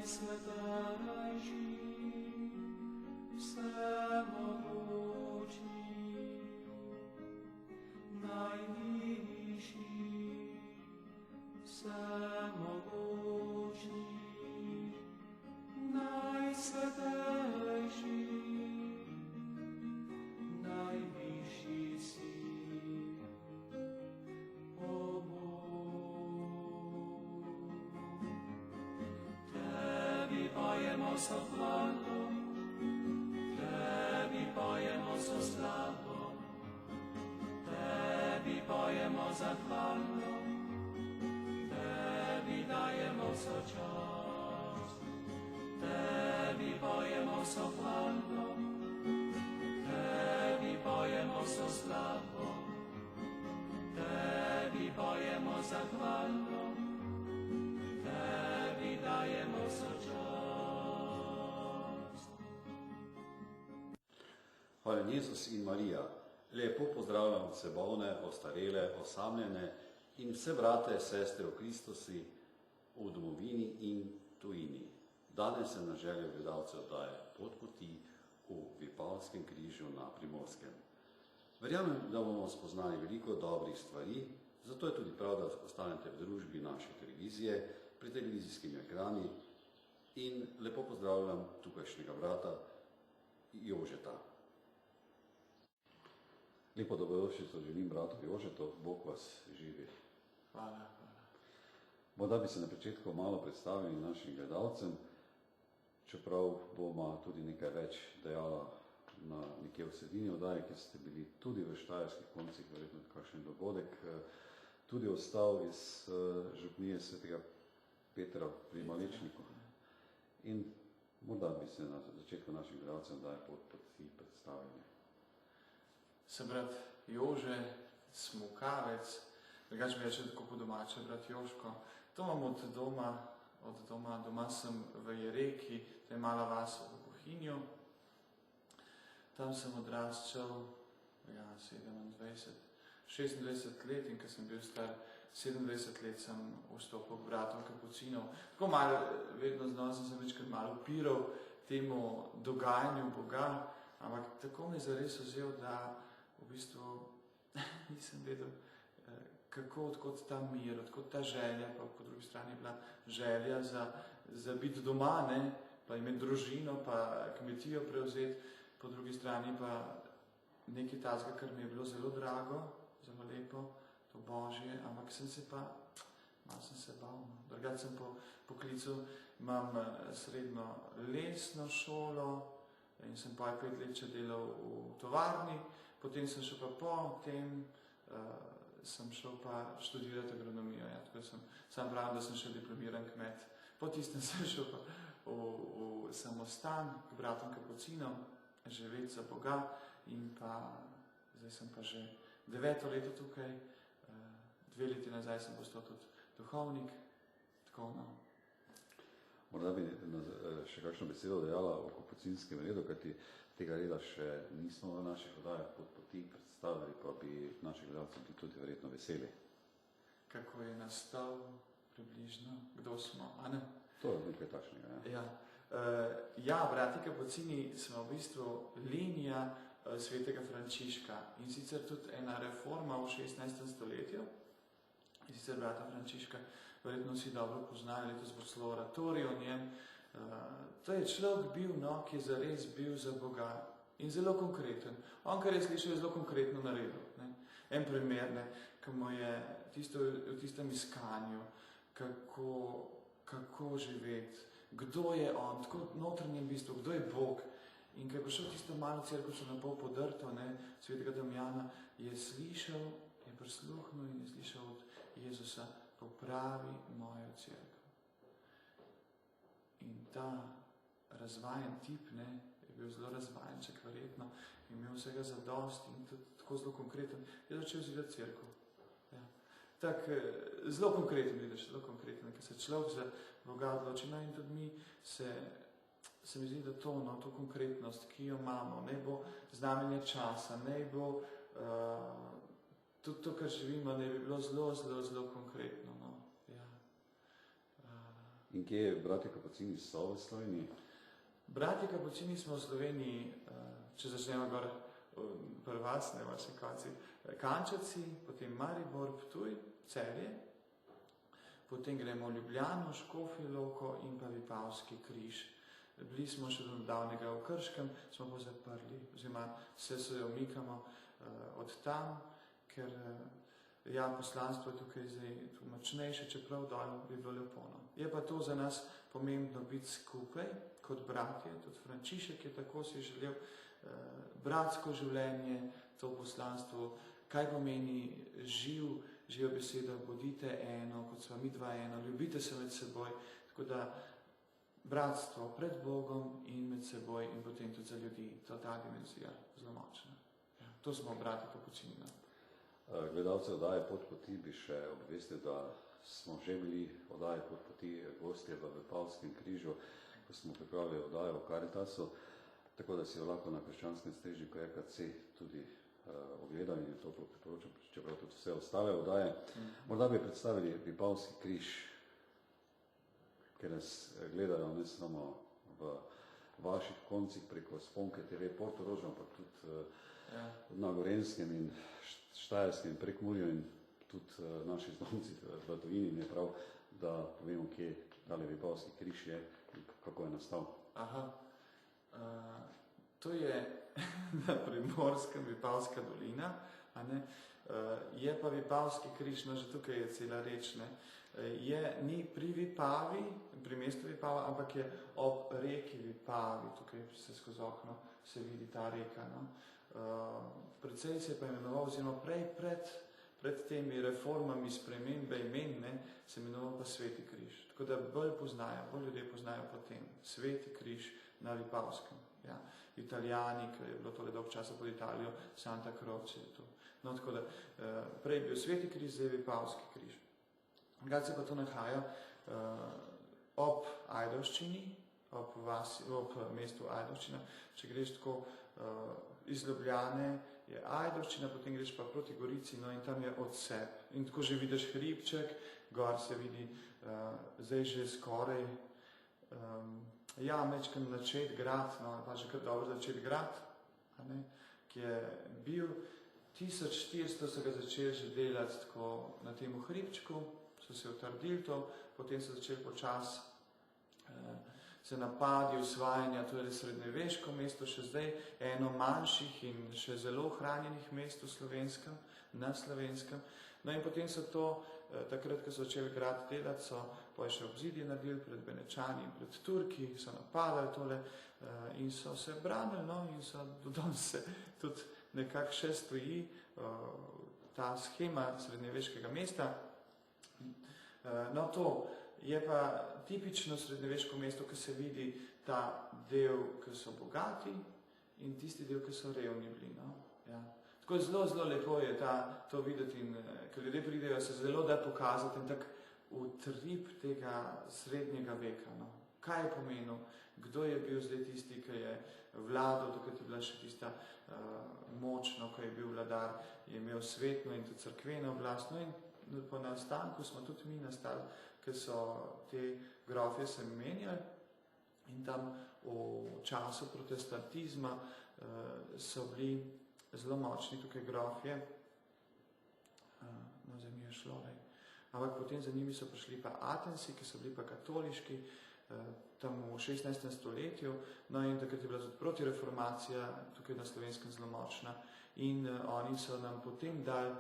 najsvetejší, vsemogočný, najvyšší, vsemogočný, najsvetejší, najvyšší si, o Bůh. Tebi pojemo so chvalom, Tebi pojemo so slavom, Tebi pojemo zahvalom, Tebi dajemo so čast, Tebi pojemo so hvalom, Tebi pojemo so slavom, Tebi pojemo zahvalom, Tebi dajemo so čast. Hvala Jezus in Marija. Lepo pozdravljam vse bolne, ostarele, osamljene in vse brate, sestre v Kristusi v domovini in tujini. Danes se na željo gledalcev daje pot poti v Vipavskem križu na Primorskem. Verjamem, da bomo spoznali veliko dobrih stvari, zato je tudi prav, da ostanete v družbi naše televizije, pri televizijskimi ekrani in lepo pozdravljam tukajšnjega brata Jožeta. Lepo dobrodošlico želim bratu Jožetu, Bog vas živi. Hvala. Morda bi se na začetku malo predstavili našim gledalcem, čeprav bomo tudi nekaj več dejala nekje v sredini oddaje, kjer ste bili tudi v Štajerskih koncih, verjetno kakšen dogodek, tudi ostal iz župnije svetega Petra pri Malečniku. In morda bi se na začetku našim gledalcem daje pot poti predstavili. Sem brat Jože, smukavec, drugače bi reče tako po domače, brat Jožko. To imam od doma. Doma sem v Jereki, to je mala vas v Bohinju. Tam sem odraščal, 26 let in ko sem bil star 27 let, sem vstopil k bratom kapucinov. Tako malo, vedno znova sem se večkrat malo upiral temu dogajanju Boga, ampak tako me je zares vzel, da v bistvu nisem vedel, kako, odkot ta mir, odkot ta želja, pa po drugi strani je bila želja za biti doma, ne, pa imeti družino, pa kmetijo prevzeti, po drugi strani pa nekaj tazga, kar mi je bilo zelo drago, zelo lepo, to Božje, ampak malo sem se bal. Drugače sem po poklicu, imam srednjo lesno šolo in sem pa 5 let še delal v tovarni, potem sem šel pa po tem, sem šel pa študirati agronomijo, tako sam pravim, da sem še diplomiran kmet. Po tistem sem šel pa v samostan k bratom kapucinom, živeti za Boga in pa zdaj sem pa že 9. leto tukaj, 2 leti nazaj sem postal tudi duhovnik, tako no. Morda bi še kakšno besedo dejala o kapucinskem redu, kajti tega reda še nismo v naših oddajah pod poti predstavili, pa bi naši gledalci bili tudi verjetno veseli. Kako je nastal približno, kdo smo, a ne? To je nekaj takšnega, ja. Brati kapucini smo v bistvu linija svetega Frančiška in sicer tudi ena reforma v 16. stoletju, in sicer brata Frančiška, verjetno vsi dobro poznajo, letos bo celo oratorij o njem. To je človek bil, ki je zares bil za Boga in zelo konkreten. On, kar je slišal, je zelo konkretno naredil. Ne? En primer, ko mu je v tistem iskanju, kako živeti, kdo je on, tako v notranjem bistvu, kdo je Bog. In ko je prišel tisto malo cerkovčo na pol podrto, svetega Damjana, je slišal, je prisluhnil in je slišal od Jezusa, popravi mojo cerkev. In ta razvajen tip, je bil zelo razvajenček, verjetno, imel vsega zadost in tudi tako zelo konkreten, je začel zidati cerkev. Ja. Tak, zelo konkreten, vidiš, zelo konkreten, ker se človek za Boga odloči, in tudi mi se mi zdi, da to konkretnost, ki jo imamo, naj bo znamenje časa, naj bo tudi to, kar živimo, naj bi bilo zelo, zelo, zelo konkretno. Ja. In kje bratje Kapucini so v Sloveniji? Bratje Kapucini smo v Sloveniji, če začnemo gor pri vas, ne vaši konci, Kančevci, potem Maribor, Ptuj, Celje, potem gremo v Ljubljano, Škofjo Loko in pa Vipavski križ. Bili smo še do nedavnega v Krškem, smo pa zaprli, oziroma se omikamo od tam, ker poslanstvo je tukaj zdaj tu močnejše, čeprav dol bi bilo lepo. Je pa to za nas pomembno biti skupaj, kot bratje, tudi Frančišek je tako si želel bratsko življenje, to poslanstvo, kaj pomeni živa beseda, bodite eno, kot sva mi dva eno, ljubite se med seboj, tako da bratstvo pred Bogom in med seboj in potem tudi za ljudi, to ta dimenzija zelo močna. Ja, to smo bratje Kapucini. Gledalce oddaje Pot poti bi še obvestil, da smo že bili oddaje Pot poti gostje v Vipavskem križu, ko smo pripravili oddajo o Karitasu, tako da si jo lahko na krščanskem strežniku RKC tudi ogledali in to priporočam, čeprav tudi vse ostale oddaje. Morda bi predstavili Vipavski križ, ker nas gledajo ne samo v vaših koncih preko Sponke TV Portorož, ampak tudi na Gorenskem in Štajerskem, Prekmurju in tudi naši zdomci v tujini. Je prav, da povemo, kje tale Vipavski križ je in kako je nastal. To je na Primorskem Vipavska dolina, je pa Vipavski križ, no že tukaj je cela reč, ni pri Vipavi, pri mestu Vipava, ampak je ob reki Vipavi, tukaj se skozi okno se vidi ta reka. Predvsej se je pa imenoval, oziroma pred temi reformami spremembe imen, se imenoval pa Sveti križ. Tako da bolj ljudje poznajo potem Sveti križ na Vipavskem. Ja. Italijani, ker je bilo tole dolg časa pod Italijo, Santa Croce je to. No, tako da prej je bil Sveti križ, zdaj Vipavski križ. Kaj se pa to nahaja ob Ajdovščini, ob mestu Ajdovščina. Če greš tako iz Ljubljane, je Ajdovščina, potem greš pa proti Gorici, no in tam je Odsep. In tako že vidiš hribček, gor se vidi zdaj že skoraj mečkam načet grad, pa že kar dobro začet grad, ki je bil 1400 so ga začeli že delati tako na temu hribčku, so se utrdili to, potem so začeli počas se napadi, osvajanja, to je srednjeveško mesto, še zdaj eno manjših in še zelo ohranjenih mest na Slovenskem. No in potem so to, takrat, ko so začeli grad delati, so pa še obzidje naredili pred Benečani in pred Turki, so napadali tole in so se branili, no in so do danes se tudi nekako še stoji ta schema srednjeveškega mesta. No to je pa tipično srednjeveško mesto, ki se vidi ta del, ki so bogati in tisti del, ki so revni bili. Ja. Tako zelo, zelo lepo je to videti in ker ljudje pridejo, se zelo da pokazati in tak utrip tega srednjega veka. Kaj je pomenil, kdo je bil zdaj tisti, ki je vladal, takrat je bila še tista močno, ko je bil vladar, je imel svetno in tudi cerkveno oblast. No in po nastanku smo tudi mi nastali, ker so te grofje se menjali in tam v času protestantizma so bili zelo močni tukaj grofje. No, zdaj mi je šlo, ampak potem za njimi so prišli pa Atensi, ki so bili pa katoliški, tam v 16. stoletju, no in takrat je bila tudi protireformacija tukaj na Slovenskem zelo močna in oni so nam potem dali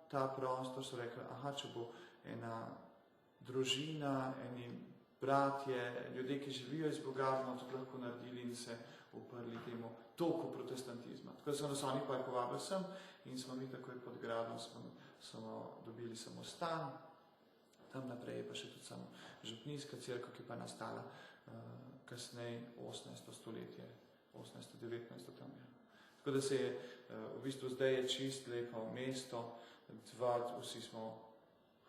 ta prostor, so rekli, če bo ena družina, eni bratje, ljudje, ki živijo iz Boga, bomo tudi lahko naredili in se uprli temu toku protestantizma. Tako da so nas oni pa povabili sem in smo mi takoj pod gradom smo dobili samostan, tam naprej je pa še tudi samo župnijska cerkev, ki pa nastala kasneje 18. stoletje, 18. 19. tam je. Tako da se je, v bistvu zdaj je čist lepo mesto, vsi smo,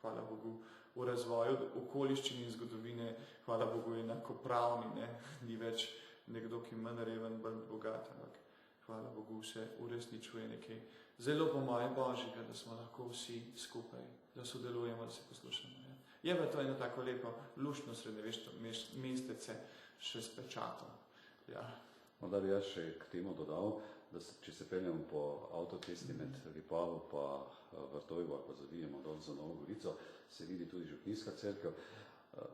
hvala Bogu, v razvoju okoliščin in zgodovine, hvala Bogu, enakopravni, ni več nekdo, ki manj reven, bolj bogat, ampak hvala Bogu, se uresničuje nekaj zelo po moje božjega, da smo lahko vsi skupaj, da sodelujemo, da se poslušamo. Je pa to eno tako lepo, luštno srednjeveško mestece še s pečatom. Ja. Morda bi jaz še k temu dodal, da če se peljemo po avtocesti med Vipavo pa Vrtojbo, ali pa zavijemo dol za Novo Gorico, se vidi tudi župnijska cerkev.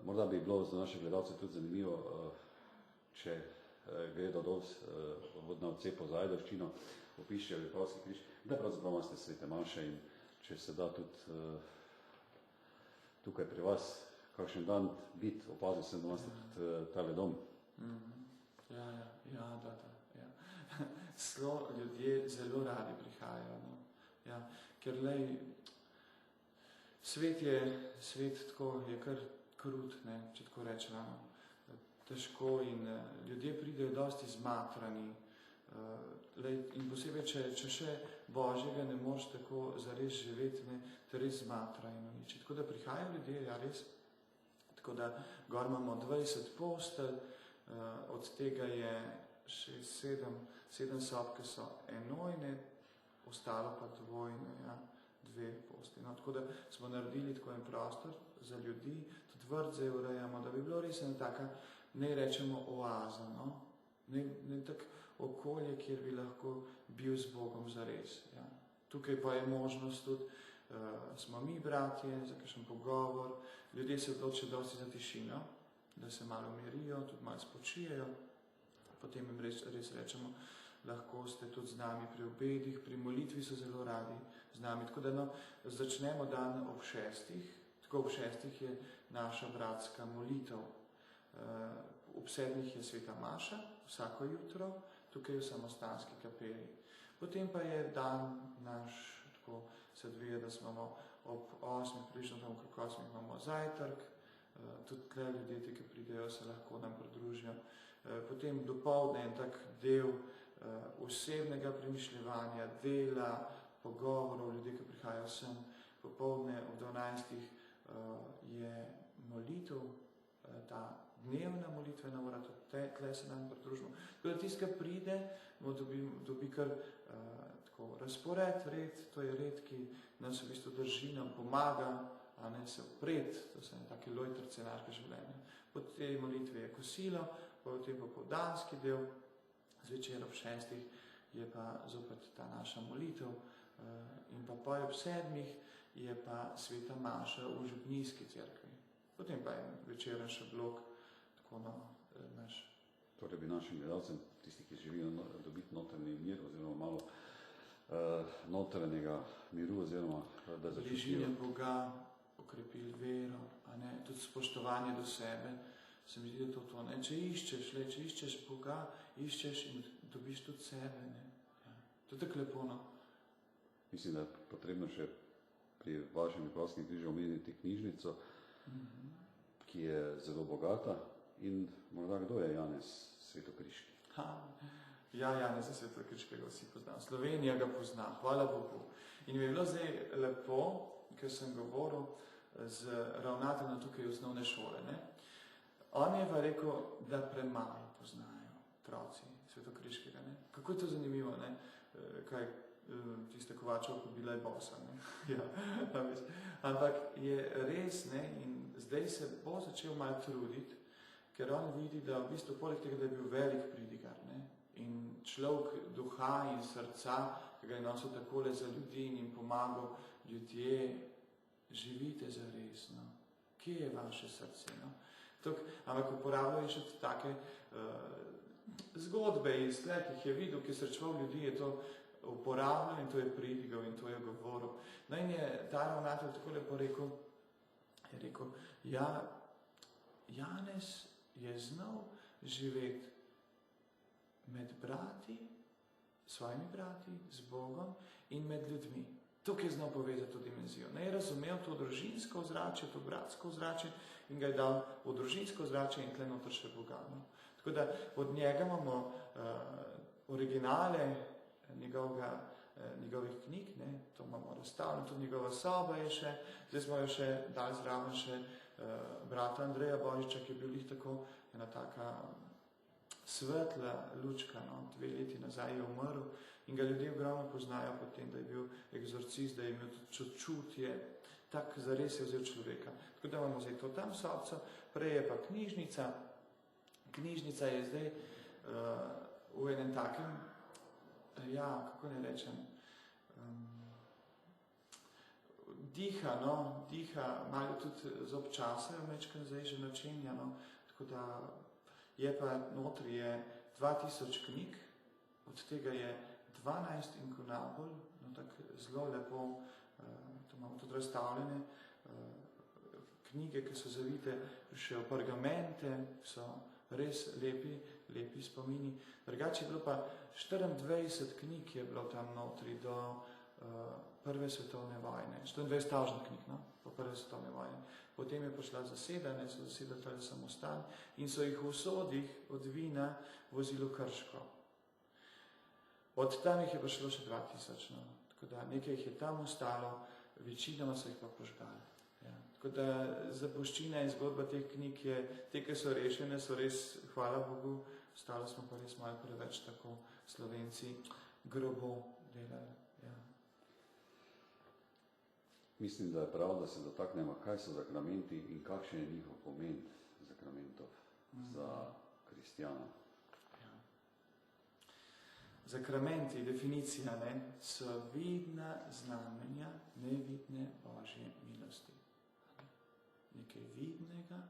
Morda bi bilo za naše gledalce tudi zanimivo, če gredo dol na odcepo za Ajdovščino, opišejo Vipavski križ, da pravzaprav imate svete maše in če se da tudi tukaj pri vas kakšen dan biti, opazil sem, da imate tudi tale dom. Ja. Ljudje zelo radi prihajajo, no. Ja, ker svet tako je kar krut, ne, če tako rečemo, težko in ljudje pridejo dosti zmatrani. In posebej, če še Božjega ne moreš tako zares živeti, ne, te res zmatra in uniči. Tako da prihajajo ljudje, ja res. Tako da gor imamo 20 postelj, od tega je 7 sob, ki so enojne, ostalo pa dvojne, ja, 2 postelji. No, tako da smo naredili tako en prostor za ljudi, tudi vrtce urejamo, da bi bilo res ena taka, ne rečemo oaza, no? Ne tak okolje, kjer bi lahko bil z Bogom zares. Ja. Tukaj pa je možnost tudi, smo mi bratje, za kakšen pogovor, ljudje se odločijo dosti za tišino, da se malo umirijo, tudi malo spočijejo, potem jim res rečemo, lahko ste tudi z nami pri obedih, pri molitvi so zelo radi z nami. Tako da začnemo dan ob 6. Tako ob 6. je naša bratska molitev. Ob 7. je sveta maša, vsako jutro, tukaj v samostanski kapeli. Potem pa je dan naš, tako se odvija, da smo ob 8. približno tam okrog 8. imamo zajtrk, tudi tle ljudje, ki pridejo, se lahko nam pridružijo. Potem dopoldne en tak del osebnega premišljevanja, dela, pogovorov, ljudje, ki prihajajo sem. Popoldne ob 12. je molitev, ta dnevna molitvena ura, tudi tle se nam pridružimo. Tako da tisti, ki pride, dobi kar tako razpored, red, to je red, ki nas v bistvu drži, nam pomaga, a ne se opred, to so taki lojtrce našega življenja. Po tej molitvi je kosilo, potem popoldanski del, zvečer ob 6. je pa zopet ta naša molitev in pa ob 7. je pa sveta maša v župnijski cerkvi. Potem pa je večeren še blok, tako naš. Torej bi našim gledalcem, tisti, ki živijo dobiti notranji mir, oziroma malo notranjega miru, oziroma da začutijo. Bližine Boga, okrepili vero, a ne, tudi spoštovanje do sebe, se mi zdi, da to, ne, če iščeš Boga, iščeš in dobiš tudi sebe, ne. Ja. To je tako lepo, no. Mislim, da je potrebno še pri vašem Vipavskem križu omeniti knjižnico, ki je zelo bogata in morda kdo je Janez Svetokriški? Ja, Janeza Svetokriškega vsi poznam. Slovenija ga pozna, hvala Bogu. In mi je bilo zdaj lepo, ker sem govoril z ravnateljem tukaj osnovne šole, ne. On je pa rekel, da premalo poznajo otroci Svetokriškega, ne. Kako je to zanimivo, ne, kaj tiste Kovačevko bila je bosa, ne. Ja, ampak je res, ne, in zdaj se bo začel malo truditi, ker on vidi, da v bistvu poleg tega, da je bil velik pridigar, ne, in človek duha in srca, ki ga je nosil takole za ljudi in jim pomagal, ljudje, živite zares, no. Kje je vaše srce, no? Ampak uporabljajo še take zgodbe iz tle, ki jih je videl, ki je srečeval ljudi, je to uporabljal in to je pridigal in to je govoril. No in je ta ravnatelj tako lepo rekel, ja, Janez je znal živeti med brati, svojimi brati, z Bogom in med ljudmi. Tukaj je znal povezati to dimenzijo. Ne je razumel to družinsko ozračje, to bratsko ozračje in ga je dal v družinsko ozračje in tle noter še Boga. No? Tako da od njega imamo originale njegovih knjig, ne? To imamo razstavljeno, tudi njegova soba je še, zdaj smo jo še dali zraven še brata Andreja Božiča, ki je bil tako ena taka svetla lučka, no? 2 leti nazaj je umrl in ga ljudje ogromno poznajo potem, da je bil egzorcist, da je imel tudi čutje tak zares je vzel človeka. Tako da imamo zdaj to tam sobco, prej je pa knjižnica. Knjižnica je zdaj v enem takem, kako ne rečem, diha, malo tudi z občasem, večkrat zdaj že načenja, tako da je pa notri je 2000 knjig, od tega je 12 inkunabul, tako zelo lepo, to imamo tudi razstavljene knjige, ki so zavite še v pergamente, so res lepi spomini. Drugače je bilo pa 24 knjig je bilo tam notri do Prve svetovne vojne, 24 stavžnih knjig, po Prve svetovne vojne. Potem je prišla zasedanje, so zasedali samostan in so jih v sodih od Vina vozili v Krško. Od tam jih je prišlo še 2000, tako da nekaj jih je tam ostalo, večinoma so jih pa požgali. Ja. Tako da zapuščina in zgodba teh knjig je, te, ki so rešene, so res, hvala Bogu, ostalo smo pa res malo preveč tako Slovenci grobo delali. Ja. Mislim, da je prav, da se dotaknemo, kaj so zakramenti in kakšen je njihov pomen zakramentov za kristjana. Ja. Zakramenti, definicija, so vidna znamenja nevidne Božje milosti. Nekaj vidnega,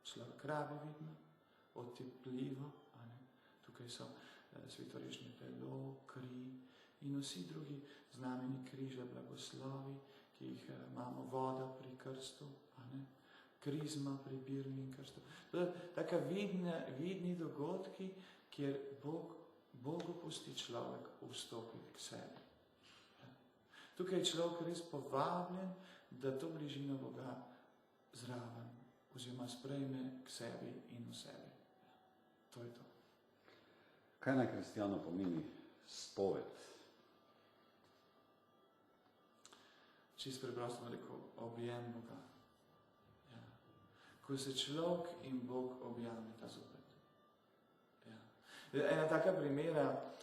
človek rabi vidno, otepljivo, tukaj so svetorešne telo, kri in vsi drugi znameni križa, blagoslovi, ki jih imamo, voda pri krstu, krizma pri birmi in krstu. Taka vidni dogodki, kjer Bogu pusti človek vstopiti k sebi. Tukaj je človek res povabljen, da to bližino Boga zraven, oziroma sprejme k sebi in v sebi. To je to. Kaj naj kristjanu pomeni spoved? Čisto preprosto rekel, objem Boga. Ja. Ko se človek in Bog objameta zopet. Ja. Ena taka primera,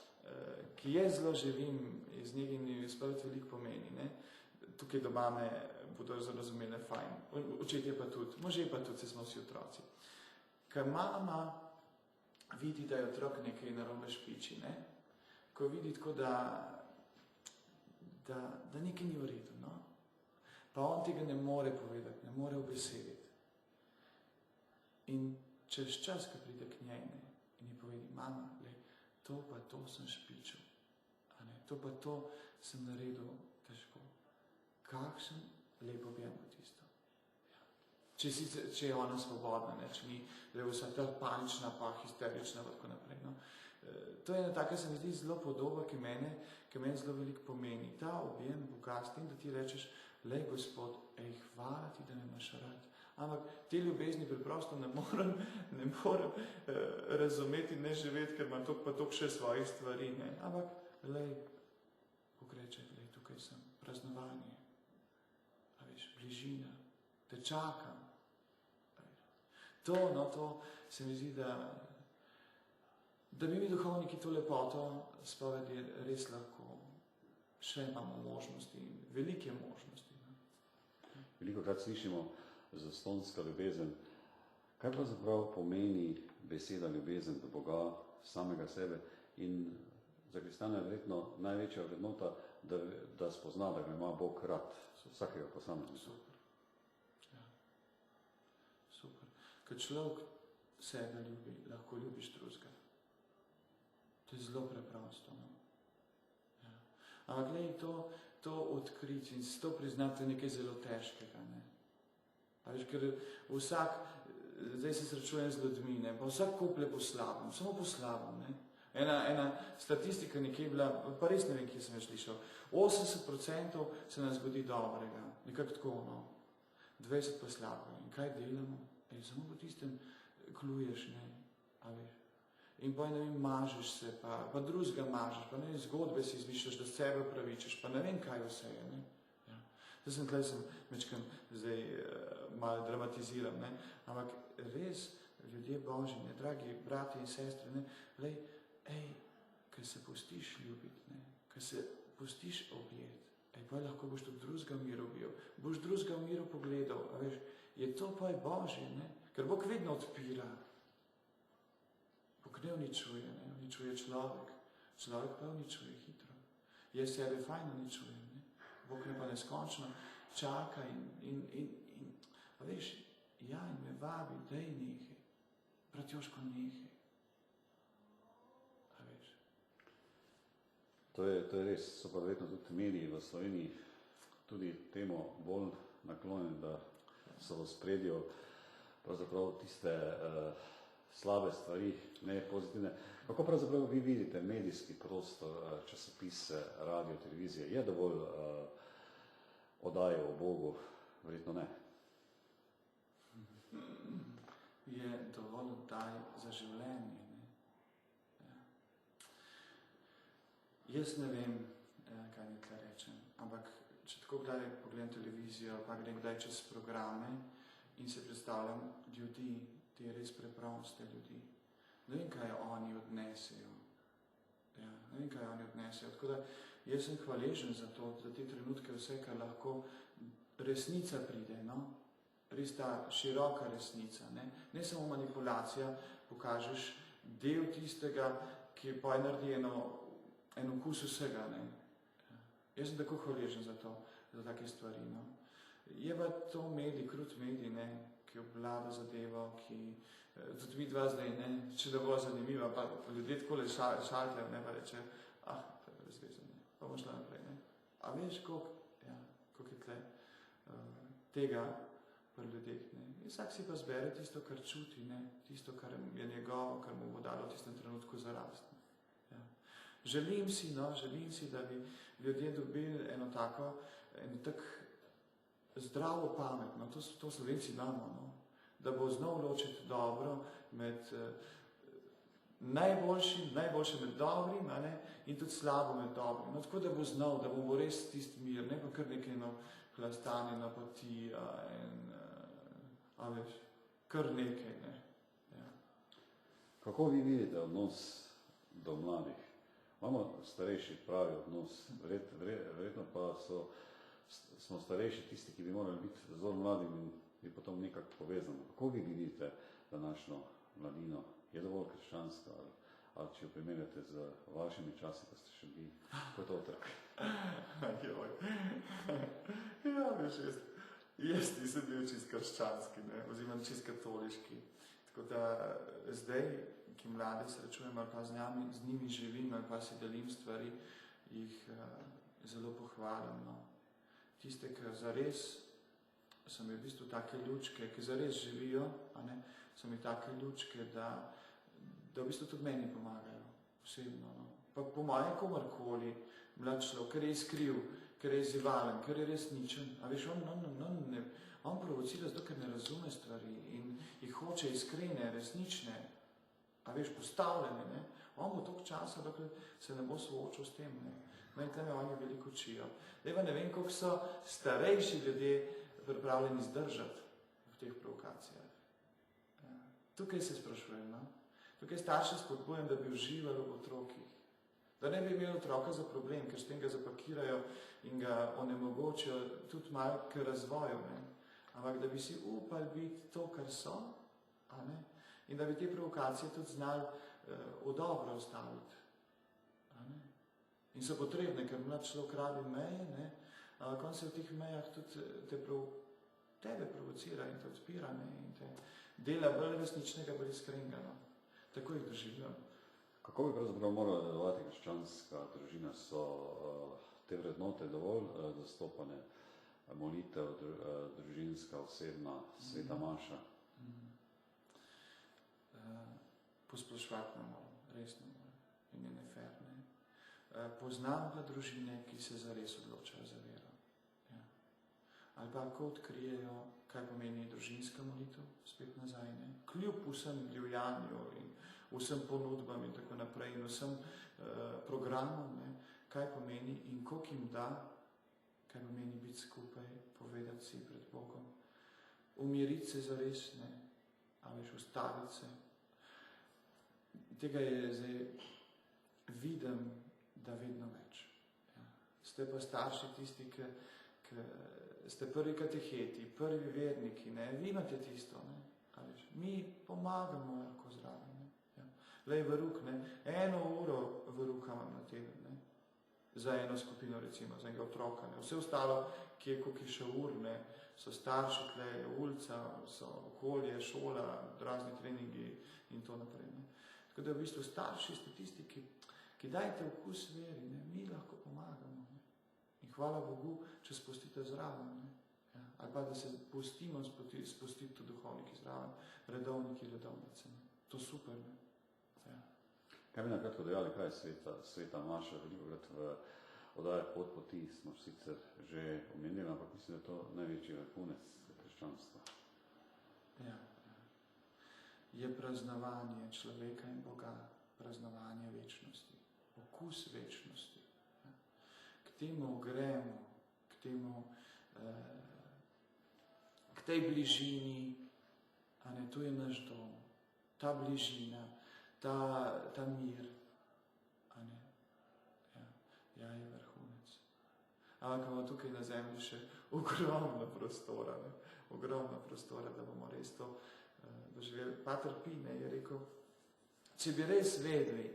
ki je zelo živim, iz njega in spoved veliko pomeni. Tukaj doma me bodo razumeli fajn. Očetje pa tudi, možje pa tudi, se smo vsi otroci. Ker mama vidi, da je otrok nekaj narobe špiči, ko vidi tako, da nekaj ni v redu, pa on tega ne more povedati, ne more obesediti. In čez čas, ko pride k njej in ji povedi, mama, to pa to sem špičil, to pa to sem naredil težko. Kakšen lep objem bo tisto. Ja. Če je ona svobodna, če ni vsa ta panična, pa histerična, pa tako naprej. To je ena taka, se mi zdi, zelo podoba, ki meni zelo veliko pomeni. Ta objem Boga, s tem, da ti rečeš, lej, Gospod, hvala ti, da me imaš rad. Ampak te ljubezni preprosto ne morem razumeti, ne živeti, ker ima toliko pa toliko še svojih stvari. Ampak, lej, Bog reče, lej, tukaj sem, praznovanje, bližina, te čakam. To se mi zdi, da bi mi duhovniki to lepoto spovedi res lahko še imamo možnosti, velike možnosti. Veliko krat slišimo zastonska ljubezen. Kaj pravzaprav pomeni beseda ljubezen do Boga, samega sebe? In za kristjana je verjetno največja vrednota, da spozna, da ga ima Bog rad, vsakega posameznika. Super. Ja. Super. Ker človek sebe ljubi, lahko ljubiš drugega. To je zelo preprosto. Ja. Ampak glej, to odkriti in to priznati je nekaj zelo težkega. Ker vsak, zdaj se srečujem z ljudmi, pa vsak koplje po slabem, samo po slabem. Ena statistika nekje je bila, pa res ne vem, kje sem jo slišal, 80% se nam zgodi dobrega, nekako tako, 20% pa slabega. In kaj delamo? Samo po tistem kluješ, a veš. In pa ne vem, mažeš se, pa drugega mažeš, pa ne vem, zgodbe si izmišljaš, da sebe pravičeš, pa ne vem, kaj vse je. Ja. Zdaj sem mečkam, zdaj malo dramatiziram, ampak res, ljudje Božji, dragi brati in sestre, ker se pustiš ljubiti, ker se pustiš objeti, Pa lahko boš tudi drugega v miru bil, boš drugega v miru pogledal, a veš, je to pa je Božje, ne? Ker Bog vedno odpira. Bog ne uničuje, ne? Uničuje človek pa uničuje hitro. Jaz sebe fajn uničujem, ne? Bog me pa neskončno čaka in a veš, ja, in me vabi, daj nehaj, bratjoško nehaj. A veš. To je res, so pa verjetno tudi mediji v Sloveniji tudi temu bolj naklonjeni, da so v ospredju pravzaprav tiste slabe stvari, ne pozitivne. Kako pravzaprav vi vidite medijski prostor, časopise, radio, televizije? Je dovolj oddaje o Bogu? Verjetno ne. Je dovolj oddaj za življenje. Ne? Ja. Jaz ne vem, kaj mi tle rečem, ampak če tako kdaj pogledam televizijo, pa grem kdaj čez programe in se predstavljam ljudi, te res preproste ljudi. Ne vem, kaj oni odnesejo. Ja, ne vem, kaj oni odnesejo. Tako da jaz sem hvaležen za to, za te trenutke vse, kar lahko resnica pride, no? Res ta široka resnica. Ne samo manipulacija, pokažeš del tistega, ki pa je naredi en okus vsega. Ne? Jaz sem tako hvaležen za to, za take stvari. No? Je pa to medij, krut medij, ne? Ki obvlada zadevo, ki tudi vidva zdaj, ne? Če da bo zanimiva, pa ljudje takole šaltljajo, ne? Pa reče, to je razvezan, ne? Pa bomo šla naprej. Ne? A veš, koliko je tle tega pri ljudeh. Ne? Vsak si pa zbere tisto, kar čuti, ne? Tisto, kar je njegovo, kar mu bo dalo v tistem trenutku zarast. Ja. Želim si, da bi ljudje dobili eno tak zdravo pamet, no? To Slovenci imamo, no? Da bo znal ločiti dobro med najboljšim med dobrim, in tudi slabo med dobrim. No, tako da bo znal, da bo res tisti mir, ne pa kar nekaj hlastanje, napatija a veš, kar nekaj, ne. Ja. Kako vi vidite odnos do mladih? Imamo starejši pravi odnos, verjetno pa smo starejši tisti, ki bi morali biti zelo mladim in bi potom nekako povezani. Kako vi vidite današnjo mladino? Je dovolj krščanska ali če jo primerjate z vašimi časi, ko ste še bili kot otrok? Ja, veš, jaz nisem bil čist krščanski, ne, oziroma čist katoliški. Tako da zdaj, ki mlade srečujem ali pa z njimi živim ali pa si delim stvari, jih zelo pohvalim. No. Tiste, ki zares so mi v bistvu take lučke, ki zares živijo, so mi take lučke, da v bistvu tudi meni pomagajo, osebno. No. Pa po mojem komarkoli, mlad človek, ker je iskriv, ker je izzivalen, ker je resničen. A veš, on provocira zato, ker ne razume stvari in jih hoče iskrene, resnične, a veš, postavljene. Ne. On bo toliko časa, dokler se ne bo soočil s tem. Ne. Meni tam oni veliko učijo. Zdaj ne vem, koliko so starejši ljudje pripravljeni zdržati v teh provokacijah. Ja. Tukaj se sprašujem, no? Tukaj starše spodbujam, da bi uživali v otrokih. Da ne bi imeli otroka za problem, ker s tem ga zapakirajo in ga onemogočijo tudi malo k razvoju. Ne? Ampak da bi si upali biti to, kar so, in da bi te provokacije tudi znali v dobro ostaviti. In so potrebne, ker mlad človek rabi meje, ne? Ampak on se v teh mejah tudi tebe provocira in te odpira, ne? In te dela bolj resničnega, bolj iskrenega. No? Tako jih doživljam. Kako bi pravzaprav morala delovati krščanska družina? So te vrednote dovolj zastopane? Molitev, družinska, osebna, sveta maša? Posploševati ne moram, res ne moram. In je nefer, ne. Poznam pa družine, ki se zares odločajo za vero. Ja. Ali pa ko odkrijejo, kaj pomeni družinska molitev, spet nazaj, ne. Kljub vsem divjanju in vsem ponudbam in tako naprej in vsem programom, ne, kaj pomeni in koliko jim da, kaj pomeni biti skupaj, povedati si pred Bogom, umiriti se zares, ne, a veš, ustaviti se. Tega je zdaj, vidim, da vedno več. Ja. ste pa starši tisti, ki ste prvi kateheti, prvi verniki, ne? Vi imate tisto, ne? Mi pomagamo lahko zraven. Ne? Ja. Lej, veruk, ne? 1 uro veruka imam na teden, ne? Za eno skupino, recimo, za enega otroka. Ne? Vse ostalo, ki je koliko še ur, ne? So starši tle, ulica, so okolje, šola, razni treningi in to naprej. Ne? Tako da v bistvu starši ste tisti, ki dajte okus veri, ne? Mi lahko pomagamo. Ne? In hvala Bogu, če spustite zraven. Ne? Ja. Ali pa da se pustimo spustiti tudi duhovniki zraven, redovniki, redovnice. Ne? To super. Ne? Ja. Kaj bi nakratko dejali, kaj je sveta maša? Velikokrat v oddaji Pot poti smo sicer že omenili, ampak mislim, da je to največji vrhunec krščanstva. Ja. Je praznovanje človeka in Boga, praznovanje večnosti, okus večnosti. Ja. K temu gremo, k temu, k tej bližini, a ne, tu je naš dom, ta bližina, ta mir, a ne, ja, je vrhunec. Ampak imamo tukaj na zemlji še ogromno prostora, ne? Ogromno prostora, da bomo res to doživeli. Pater Pine je rekel, če bi res vedeli,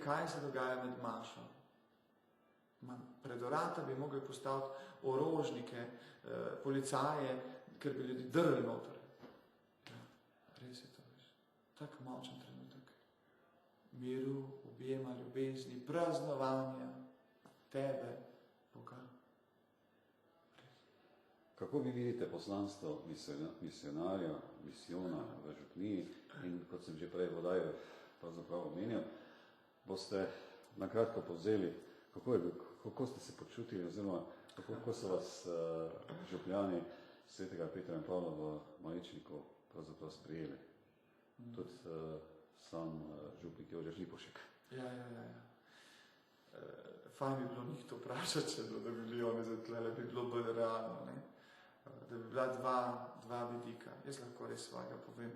kaj se dogaja med mašo, pred vrata bi mogli postaviti orožnike, policaje, ker bi ljudi drli noter. Ja, res je to, veš. Tak močen trenutek. Miru, objema, ljubezni, praznovanja, tebe, Boga. Kako vi vidite poslanstvo misionarja, misijona v župniji in kot sem že prej v oddaji pravzaprav omenil, boste nakratko povzeli, kako ste se počutili oziroma kako so vas župljani svetega Petra in Pavla v Malečniku pravzaprav sprejeli. Tudi sam župnik Jože Lipovšek. Ja. Fajn bi bilo njih to vprašati, če da bi bili oni zatlele, bi bilo bolj realno, ne? Da bi bila dva vidika. Jaz lahko res svojega povem.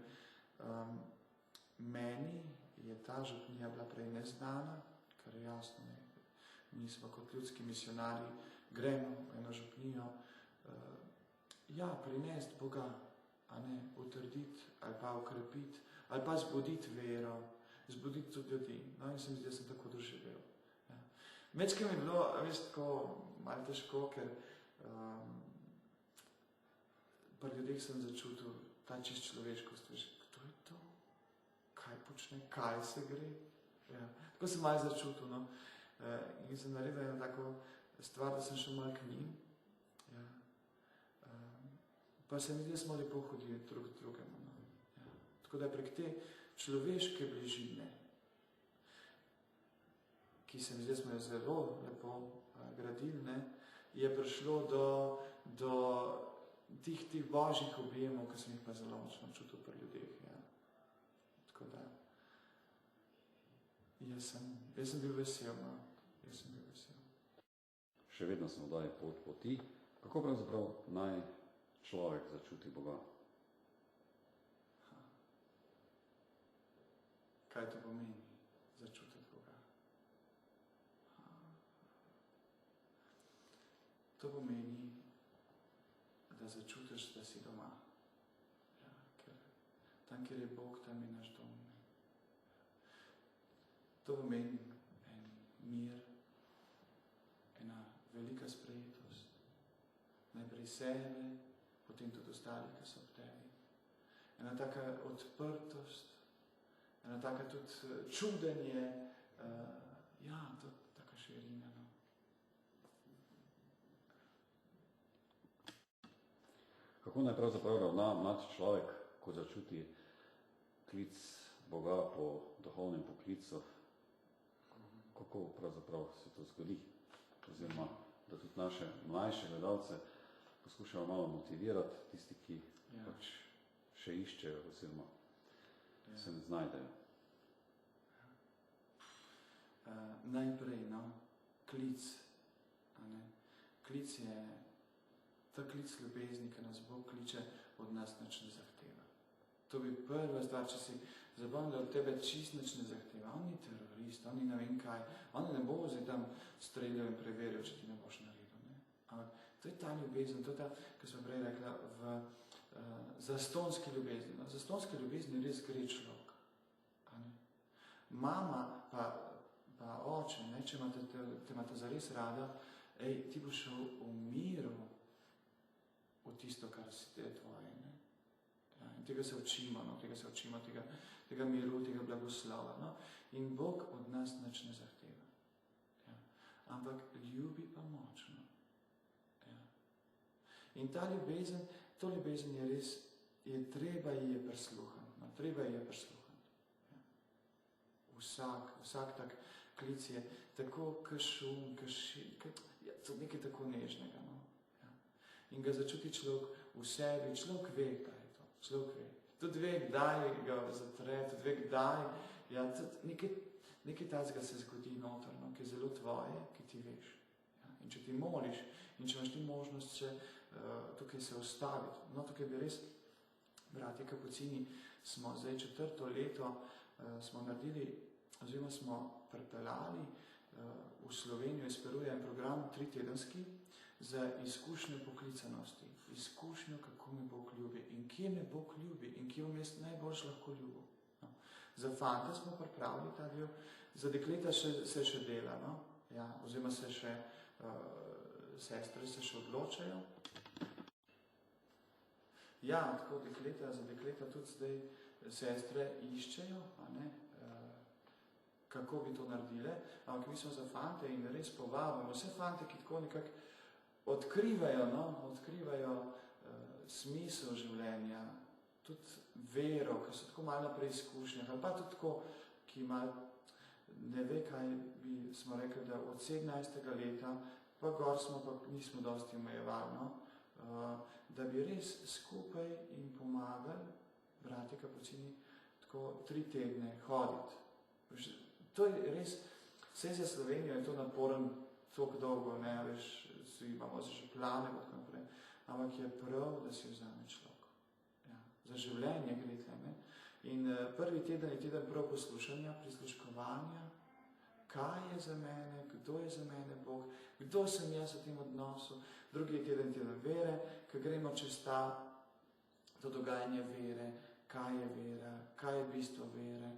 Meni je ta župnija bila prej neznana, kar je jasno, ne? Mi smo kot ljudski misionarji, gremo v eno župnijo, prinesti Boga, a ne, utrditi ali pa ukrepiti, ali pa zbuditi vero, zbuditi tudi ljudi. No in se mi zdi, da sem tako doživel. Ja. Mečkem je bilo, veš, tako malo težko, ker pri ljudeh sem začutil ta čist človeškost, veš, kdo je to? Kaj počne? Kaj se gre? Ja. Tako sem malo začutil, no. In sem naredil eno tako stvar, da sem šel malo k njim. Ja. Pa se mi zdi, da smo lepo hodili drug drugemu. No. Ja. Tako da prek te človeške bližine, ki se mi zdi, da smo jo zelo lepo gradili, ne, je prišlo do tih božjih objemov, ki sem jih pa zelo močno čutil pri ljudeh. Ja. Tako da, jaz sem bil vesel, no. Jaz sem bil vesel. Še vedno smo oddaji Pot poti. Kako pravzaprav naj človek začuti Boga? Kaj to pomeni, začutiti Boga? To pomeni, da začutiš, da si doma. Ja, ker tam, kjer je Bog, tam je naš dom. To pomeni en mir, ena velika sprejetost. Najprej sebe, potem tudi ostali, ki so ob tebi. Ena taka odprtost, ena taka tudi čudenje, to taka širina. No. Kako naj pravzaprav ravna mlad človek, ko začuti klic Boga po duhovnem poklicu? Kako pravzaprav se to zgodi? Oziroma, da tudi naše mlajše gledalce poskušamo malo motivirati, tisti, ki pač še iščejo oziroma se ne znajdejo. Najprej, klic. Klic je ta klic ljubezni, ki nas Bog kliče, od nas nič ne zahteva. To bi prva stvar, če si Zabavno, da od tebe čist nič ne zahteva. On ni terorist, on ni ne vem kaj. On ne bo zdaj tam streljal in preveril, če ti ne boš naredil. Ne? Ampak to je ta ljubezen, to je ta, ki smo prej rekla, v zastonski ljubezni. No? Zastonski ljubezni res gre človek. Mama pa oče, ne, če te imate zares rada, ti boš šel v miru v tisto, kar si te tvoje. Ne? Ja, in tega se učimo, no? tega miru, tega blagoslova. No? In Bog od nas nič ne zahteva. Ja. Ampak ljubi pa močno. Ja. In ta ljubezen, to ljubezen je res, treba ji je prisluhniti. No? Treba ji je prisluhniti. Vsak tak klic je tako šum, to nekaj tako nežnega. No? Ja. In ga začuti človek v sebi, človek ve, kaj je to. Človek ve. Tudi ve, kdaj ga zatre, tudi ve, kdaj. Ja, nekaj tazga se zgodi notrno, ki je zelo tvoje, ki ti veš. Ja. In če ti moliš, in če imaš ti možnost še tukaj se ustaviti. No, tukaj bi res, bratje Kapucini, smo zdaj 4. leto, smo naredili, oziroma smo pripeljali v Slovenijo, izperuje en program 3-tedenski za izkušnjo poklicanosti, izkušnjo, kako me Bog ljubi in kje me Bog ljubi in kje vmes najboljš lahko ljubil. No. Za fante smo pripravili ta del, za dekleta se še dela, no? Ja, oziroma se še sestre se še odločajo. Ja, tako za dekleta tudi zdaj sestre iščejo, a ne, kako bi to naredile, ampak mi smo za fante in res povabimo vse fante, ki tako nekako odkrivajo smisel življenja, tudi vero, ki so tako malo na preizkušnjah, ali pa tudi tako, ki malo ne ve, kaj bi smo rekli, da od 17. leta, pa gor smo pa nismo dosti omejevali, no? Da bi res skupaj in pomagali, bratje Kapucini, tako 3 tedne hoditi. To je res, vse za Slovenijo je to naporen toliko dolgo, ne, veš, imamo že plane, tako naprej, ampak je prav, da si vzame človek. Ja, za življenje gre tle. In prvi teden je teden prav poslušanja, prisluškovanja, kaj je za mene, kdo je za mene Bog, kdo sem jaz v tem odnosu. Drugi teden vere, ko gremo čez to dogajanje vere, kaj je vera, kaj je bistvo vere,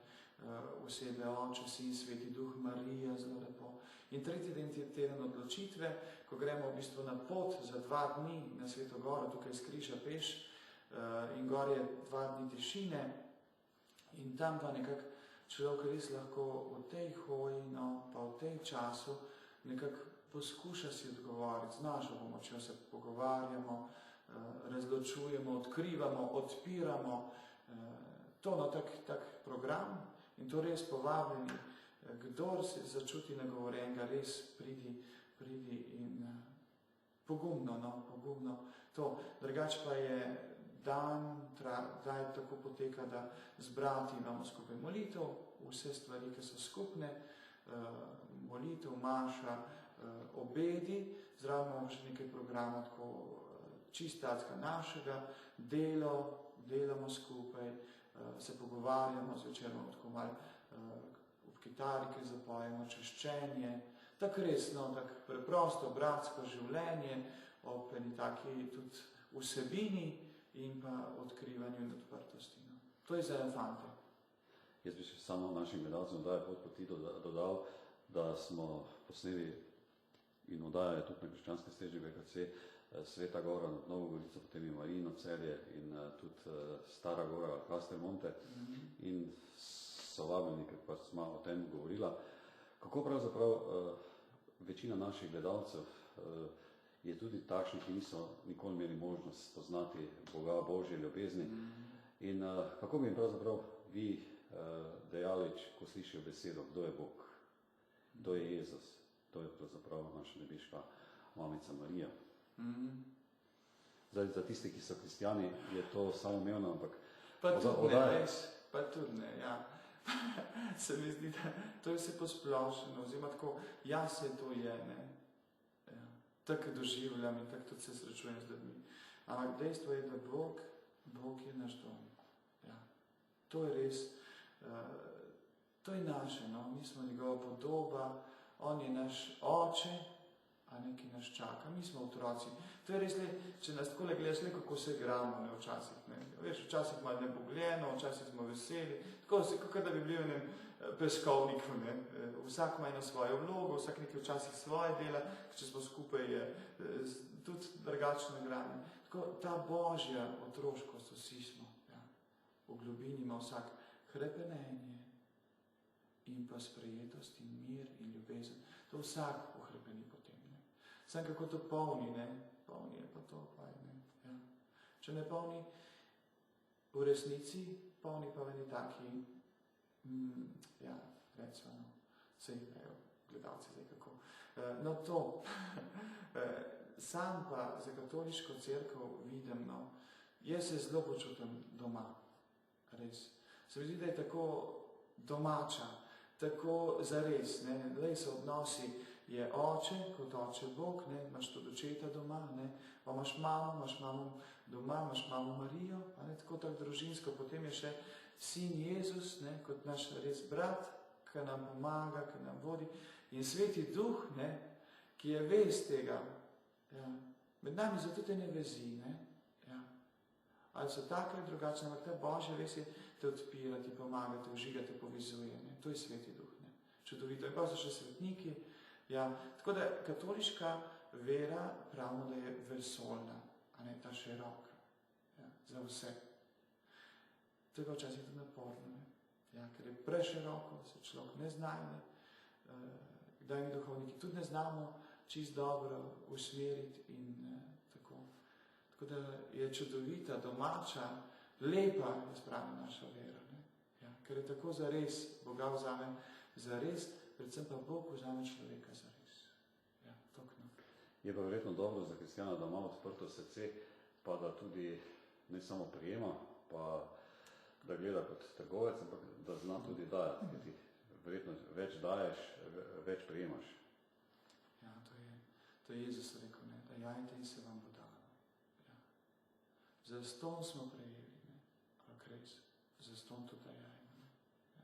osebe Oče, Sin, Sveti Duh, Marija, zelo lepo. In tretji teden odločitve, ko gremo v bistvu na pot za 2 dni na Sveto Goro, tukaj z križa peš, in gor je 2 dni tišine, in tam pa nekako človek res lahko v tej hoji, no, pa v tej času nekako poskuša si odgovoriti. Z našo pomočjo se pogovarjamo, razločujemo, odkrivamo, odpiramo. To no, tak program in to res povabljeni, kdor se začuti nagovorenega, res pridi in pogumno, no, pogumno to. Drugače pa je dan tako poteka, da z brati imamo skupaj molitev, vse stvari, ki so skupne, molitev, maša, obedi, zraven imamo še nekaj programa, tako čistacka našega, delamo skupaj, se pogovarjamo, zvečer imamo tako malo ob kitari, ki zapojemo, češčenje, tako res, no, tako preprosto, bratsko življenje, ob eni taki tudi vsebini in pa odkrivanju in odprtosti. No. To je za fante. Jaz bi še samo našim gledalcem oddaje Pot poti dodal, da smo posneli in oddajajo tudi na krščanske steži VKC Sveta Gora nad Novo Gorico, potem je Marijino Celje in tudi Stara Gora Kastelmonte in so vabljeni, ker pa smo o tem govorila. Kako pravzaprav večina naših gledalcev je tudi takšni, ki niso nikoli imeli možnost spoznati Boga, Božje ljubezni. In kako bi jim pravzaprav vi dejali, ko slišijo besedo, kdo je Bog, kdo je Jezus, kdo je pravzaprav naša nebeška mamica Marija. Zdaj, za tisti, ki so kristjani, je to samoumevno, ampak pa tudi ne, res, pa tudi ne, ja. Se mi zdi, da to je vse posplošeno, oziroma tako, se to je, ne. Ja. Tako doživljam in tako tudi se srečujem z ljudmi. Ampak dejstvo je, da Bog je naš dom. Ja. To je res. To je naše, no? Mi smo njegova podoba, on je naš oče, a neki nas čaka, mi smo otroci. To je res, če nas takole gledaš, kako se igramo, ne, včasih, ne. Veš, včasih malo nebogljeno, včasih smo veseli, tako kot da bi bili v enem peskovniku, ne. Vsak ima eno svojo vlogo, vsak nekaj včasih svoje dela, če smo skupaj, je tudi drugačno igranje. Tako, ta božja otroškost, vsi smo, ja. V globini ima vsak hrepenenje in pa sprejetost in mir in ljubezen. To vsak ohrepeni potem. Sam kako to polni, ne? Polni je pa to, pa je, ne? Ja. Če ne polni v resnici, polni pa v eni taki, ja, recimo, no, sej, evo, gledalci zdaj kako. No to, sam pa za katoliško cerkev vidim, no, jaz se zelo počutim doma, res. Se mi zdi, da je tako domača, tako zares, ne, lej se odnosi, je oče, kot oče Bog, ne, imaš tudi očeta doma, ne, pa imaš mamo doma, imaš mamo Marijo, a ne, tako družinsko, potem je še sin Jezus, ne, kot naš res brat, ki nam pomaga, ki nam vodi, in Sveti Duh, ne, ki je vez tega, ja, med nami zato te ne vezi, ne, ja, ali so take ali drugačne, ampak ta Božja vez je te odpira, ti pomaga, te vžiga, te povezuje, ne, to je Sveti Duh, ne, čudovito, in pa so še svetniki. Ja, tako da katoliška vera pravimo, da je vesoljna, a ne ta široka, ja, za vse. To je pa včasih tudi naporno, ne? Ja, ker je preširoko, se človek ne znajde, kdaj mi duhovniki tudi ne znamo čisto dobro usmeriti in tako. Tako da je čudovita, domača, lepa, jaz pravim, naša vera, ne? Ja, ker je tako zares, Boga vzame zares, predvsem pa Bog vzame človeka zares. Ja, tokno. Je pa verjetno dobro za kristjana, da ima odprto srce, pa da tudi ne samo prijema, pa da gleda kot trgovec, ampak da zna tudi dajati, ker ti verjetno več daješ, več prijemaš. Ja, to je Jezus rekel, ne, da jajte in se vam bo dalo. Ja. Zaston smo prejeli, ne, ampak res, zaston tudi dajajmo. Ja.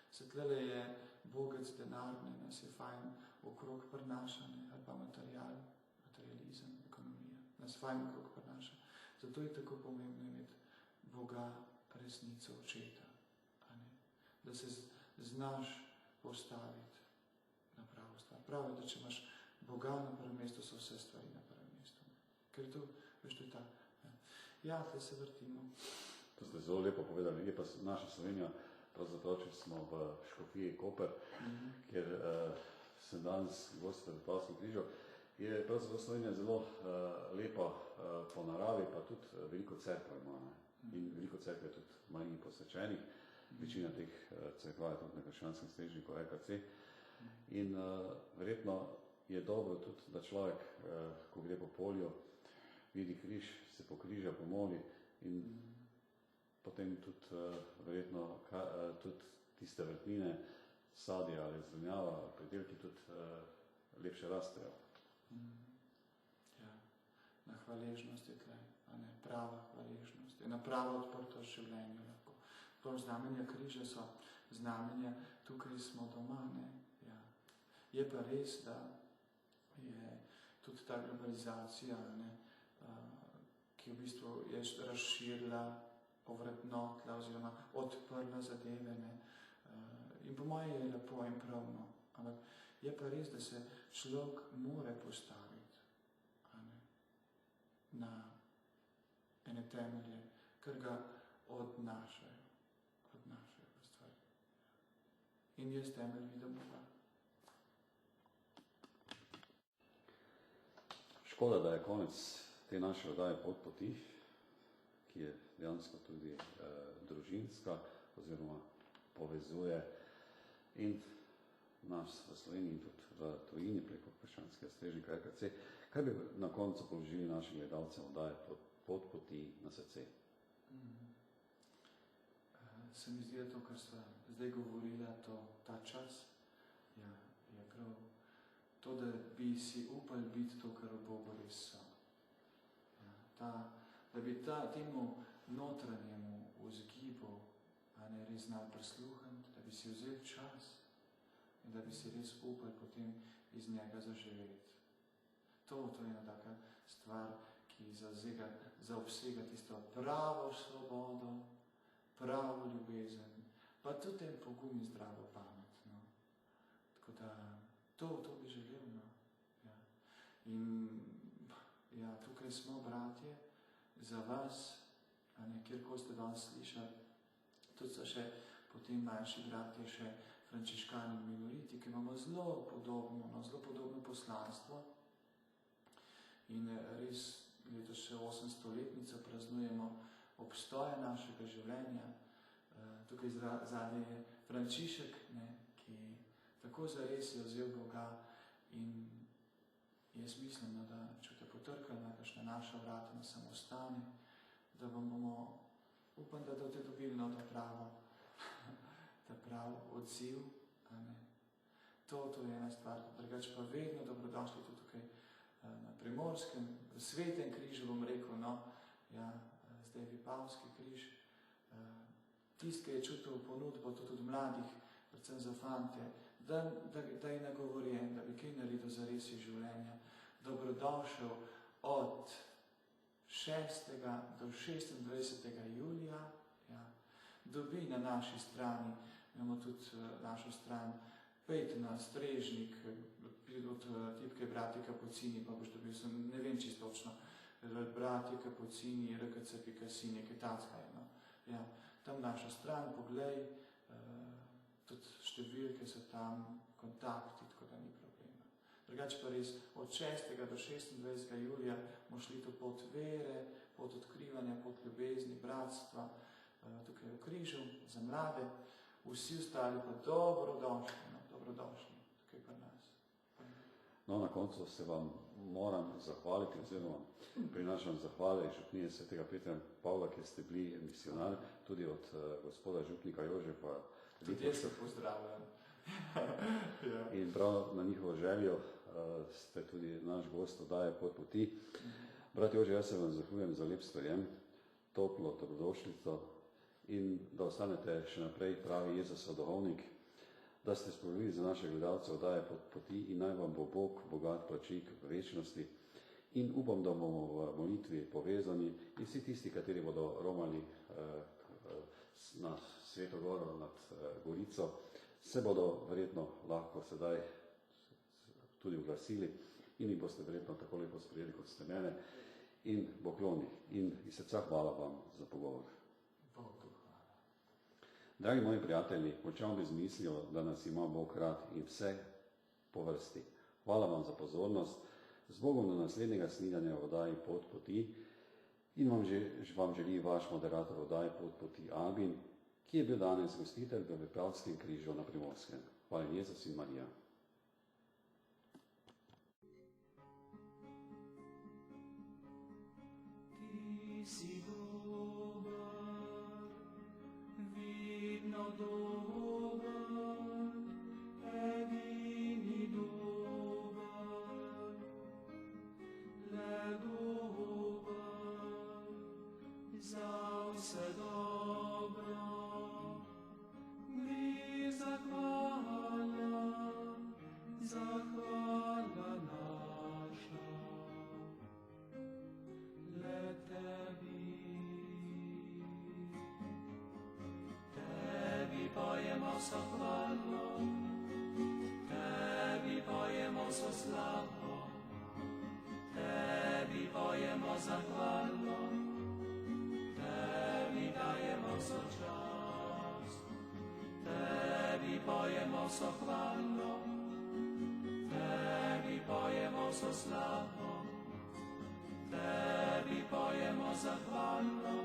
Se tlele je bogec denarne, nas je fajn okrog prinašane, ali pa materializem, ekonomija, nas fajn okrog prinaša. Zato je tako pomembno imeti Boga, resnico, očeta, a ne? Da se znaš postaviti na pravo stvar. Prav je, da če imaš Boga na prvem mestu, so vse stvari na prvem mestu. Ker to, veš, to je ta. Ja, tle se vrtimo. To ste zelo lepo povedali, je pa naša Slovenija, pravzaprav, če smo v Škofiji Koper, kjer sem danes gost v Pavskem križu, je pravzaprav Slovenija zelo lepa po naravi, pa tudi veliko cerkva ima. In veliko cerkve je tudi Mariji posvečenih, večina teh cerkva je tudi na krščanskem strežniku EKC. In verjetno je dobro tudi, da človek, ko gre po polju, vidi križ, se pokriža, pomoli in potem tudi verjetno tudi tiste vrtnine, sadje ali zelenjava, pridelki tudi lepše rastejo. Ja, na hvaležnost je tle, a ne, prava hvaležnost, je na pravo odprtost življenja lahko. To znamenja križa so znamenja, tukaj smo doma, ne, ja. Je pa res, da je tudi ta globalizacija, ne, ki v bistvu je razširila, ovrednotila oziroma odprla zadeve, ne. In po moje je lepo in pravno, ampak je pa res, da se človek more postaviti, a ne, na ene temelje, ker ga odnašajo v stvari. In jaz temelj vidim Boga. Škoda, da je konec te naše oddaje Pot poti, ki je dejansko tudi družinska oziroma povezuje in nas v Sloveniji in tudi v tujini preko krščanskega strežnika EKC. Kaj bi na koncu položili našim gledalcem oddaje Pot poti na srce? Se mi zdi, da to, kar sva zdaj govorila, ta čas, ja, je prav to, da bi si upali biti to, kar v Bogu res so. Ja, da bi temu notranjemu vzgibu a ne res znali prisluhniti, da bi si vzeli čas in da bi si res upali potem iz njega zaživeti. To je ena taka stvar, ki zaobsega tisto pravo svobodo, pravo ljubezen, pa tudi ten pogum in zdravo pamet. No. Tako da to bi želel. No. Ja. In ja, tukaj smo, bratje, za vas, a ne, kjerko ste danes slišali, tudi so še potem manjši bratje, še frančiškani in minoriti, ki imamo zelo podobno poslanstvo. In res letos še 800-letnico praznujemo obstoja našega življenja. Tukaj zadnje je Frančišek, ne, ki tako zares je vzel Boga in jaz mislim, da če te potrkali na kakšna naša vrata na samostane, da vam bomo, upam, da boste dobili ta prav odziv. A ne. To je ena stvar, drugače pa vedno dobrodošli tudi tukaj na Primorskem, v Svetem križu bom rekel, no, ja, zdaj je Vipavski križ. Tist, ki je čutil ponudbo tudi od mladih, predvsem za fante, da je nagovorjen, da bi kaj naredil za res življenja. Dobrodošel od 6. do 26. julija, ja, dobi na naši strani, imamo tudi našo stran, pejte na strežnik, od tipke Bratje Kapucini, pa boš dobil, ne vem čisto točno, Bratje Kapucini, rkc.si, nekaj tackaj, no. Ja, tam naša stran, poglej, tudi številke so tam, kontakti, tako da ni problema. Drugače pa res, od 6. do 26. julija bomo šli to pot vere, pot odkrivanja, pot ljubezni, bratstva, tukaj v križu, za mlade, vsi ostali pa dobrodošli, tukaj pa nas. No, na koncu se vam moram zahvaliti, oziroma prinašam zahvale župnije svetega Petra in Pavla, ki ste bili misionar, tudi od gospoda župnika Jožefa. Tudi jaz se pozdravljam. Ja. In prav na njihovo željo ste tudi naš gost oddaje Pot poti. Brat Jože, jaz se vam zahvaljujem za lep sprejem, toplo dobrodošlico in da ostanete še naprej pravi Jezusov duhovnik, da ste sposobili za naše gledalce oddaje Pot poti in naj vam bo Bog bogat plačnik v večnosti. In upam, da bomo v molitvi povezani in vsi tisti, kateri bodo romali na Sveto Goro nad Gorico, se bodo verjetno lahko sedaj tudi oglasili in jih boste verjetno tako lepo sprejeli, kot ste mene, in pokloni. In iz srca hvala vam za pogovor. Bogu hvala. Dragi moji prijatelji, končal bi z mislijo, da nas ima Bog rad in vse po vrsti. Hvala vam za pozornost. Z Bogom do naslednjega snidenja v oddaji Pot poti in vam želi vaš moderator oddaje Pot poti Albin, ki je bil danes gostitelj v Vipavskem križu na Primorskem. Hvala Jezus in Marija. Ti si dober, vidno dober, edini dober, le dober, za vse dobro. Mi zahvala naša, le tebi pojemo so hvalo, tebi pojemo so slavo, tebi pojemo zahvalo, tebi dajemo so čast, tebi pojemo so hvalo, tebi pojemo so slavo, tebi pojemo zahvalo,